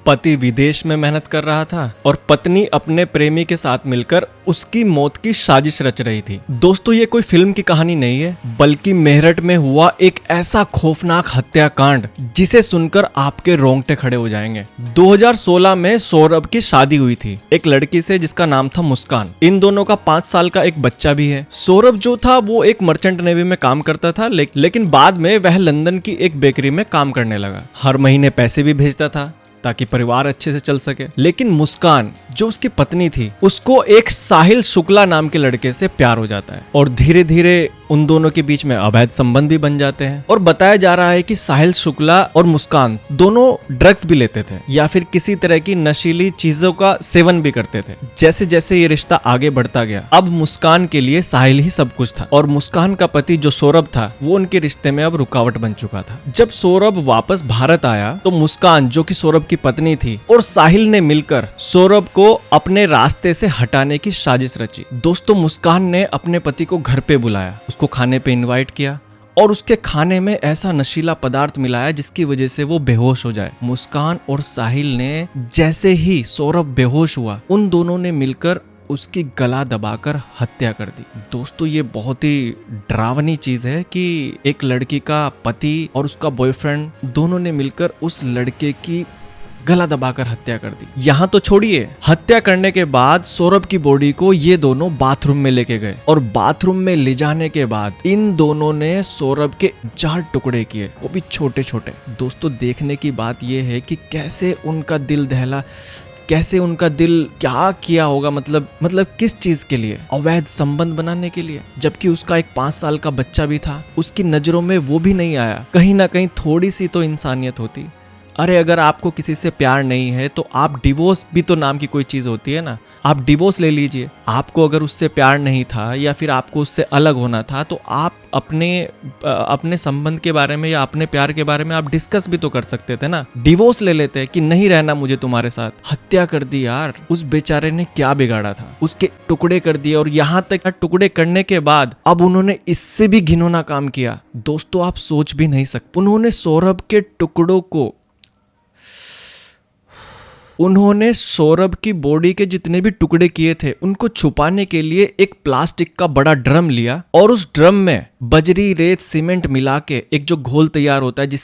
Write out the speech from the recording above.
पति विदेश में मेहनत कर रहा था और पत्नी अपने प्रेमी के साथ मिलकर उसकी मौत की साजिश रच रही थी। दोस्तों, ये कोई फिल्म की कहानी नहीं है, बल्कि मेरठ में हुआ एक ऐसा खौफनाक हत्याकांड जिसे सुनकर आपके रोंगटे खड़े हो जाएंगे। 2016 में सौरभ की शादी हुई थी एक लड़की से जिसका नाम था मुस्कान। इन दोनों का 5 साल का एक बच्चा भी है। सौरभ जो था वो एक मर्चेंट नेवी में काम करता था, लेकिन बाद में वह लंदन की एक बेकरी में काम करने लगा। हर महीने पैसे भी भेजता था ताकि परिवार अच्छे से चल सके। लेकिन मुस्कान जो उसकी पत्नी थी, उसको एक साहिल शुक्ला नाम के लड़के से प्यार हो जाता है और धीरे धीरे उन दोनों के बीच में अवैध संबंध भी बन जाते हैं। और बताया जा रहा है कि साहिल शुक्ला और मुस्कान दोनों ड्रग्स भी लेते थे या फिर किसी तरह की नशीली चीजों का सेवन भी करते थे। जैसे जैसे ये रिश्ता आगे बढ़ता गया, अब मुस्कान के लिए साहिल ही सब कुछ था और मुस्कान का पति जो सौरभ था वो उनके रिश्ते में अब रुकावट बन चुका था। जब सौरभ वापस भारत आया तो मुस्कान जो कि सौरभ की पत्नी थी और साहिल ने मिलकर सौरभ को अपने रास्ते से हटाने की साजिश रची। दोस्तों, मुस्कान ने अपने पति को घर पे बुलाया, उसको खाने पे इनवाइट किया और उसके खाने में ऐसा नशीला पदार्थ मिलाया जिसकी वजह से वो बेहोश हो जाए। मुस्कान और साहिल ने जैसे ही सौरभ बेहोश हुआ, उन दोनों ने मिलकर उसकी गला दबाकर हत्या कर दी। दोस्तों, ये बहुत ही डरावनी चीज है कि एक लड़की का पति और उसका बॉयफ्रेंड दोनों ने मिलकर उस लड़के की गला दबाकर हत्या कर दी। यहाँ तो छोड़िए, हत्या करने के बाद सौरभ की बॉडी को ये दोनों बाथरूम में लेके गए और बाथरूम में ले जाने के बाद इन दोनों ने सौरभ के 4 टुकड़े किए, वो भी छोटे छोटे। दोस्तों, देखने की बात ये है कि कैसे उनका दिल दहला, कैसे उनका दिल क्या किया होगा, मतलब किस चीज के लिए? अवैध संबंध बनाने के लिए। जबकि उसका एक 5 साल का बच्चा भी था, उसकी नजरों में वो भी नहीं आया। कहीं ना कहीं थोड़ी सी तो इंसानियत होती। अरे, अगर आपको किसी से प्यार नहीं है तो आप डिवोर्स भी तो नाम की कोई चीज होती है ना, आप डिवोर्स ले लीजिए। आपको अगर उससे प्यार नहीं था या फिर आपको उससे अलग होना था तो आप अपने संबंध के बारे में या अपने प्यार के बारे में आप डिस्कस भी तो कर सकते थे ना। डिवोर्स ले लेते कि नहीं रहना मुझे तुम्हारे साथ। हत्या कर दी यार। उस बेचारे ने क्या बिगाड़ा था? उसके टुकड़े कर दिए और यहाँ तक टुकड़े करने के बाद अब उन्होंने इससे भी घिनौना काम किया। दोस्तों, आप सोच भी नहीं सकते। उन्होंने सौरभ की बॉडी के जितने भी टुकड़े किए थे उनको छुपाने के लिए एक प्लास्टिक का बड़ा ड्रम लिया और उस ड्रम में बजरी, रेत, सीमेंट मिला के एक जो घोल तैयार होता है जिससे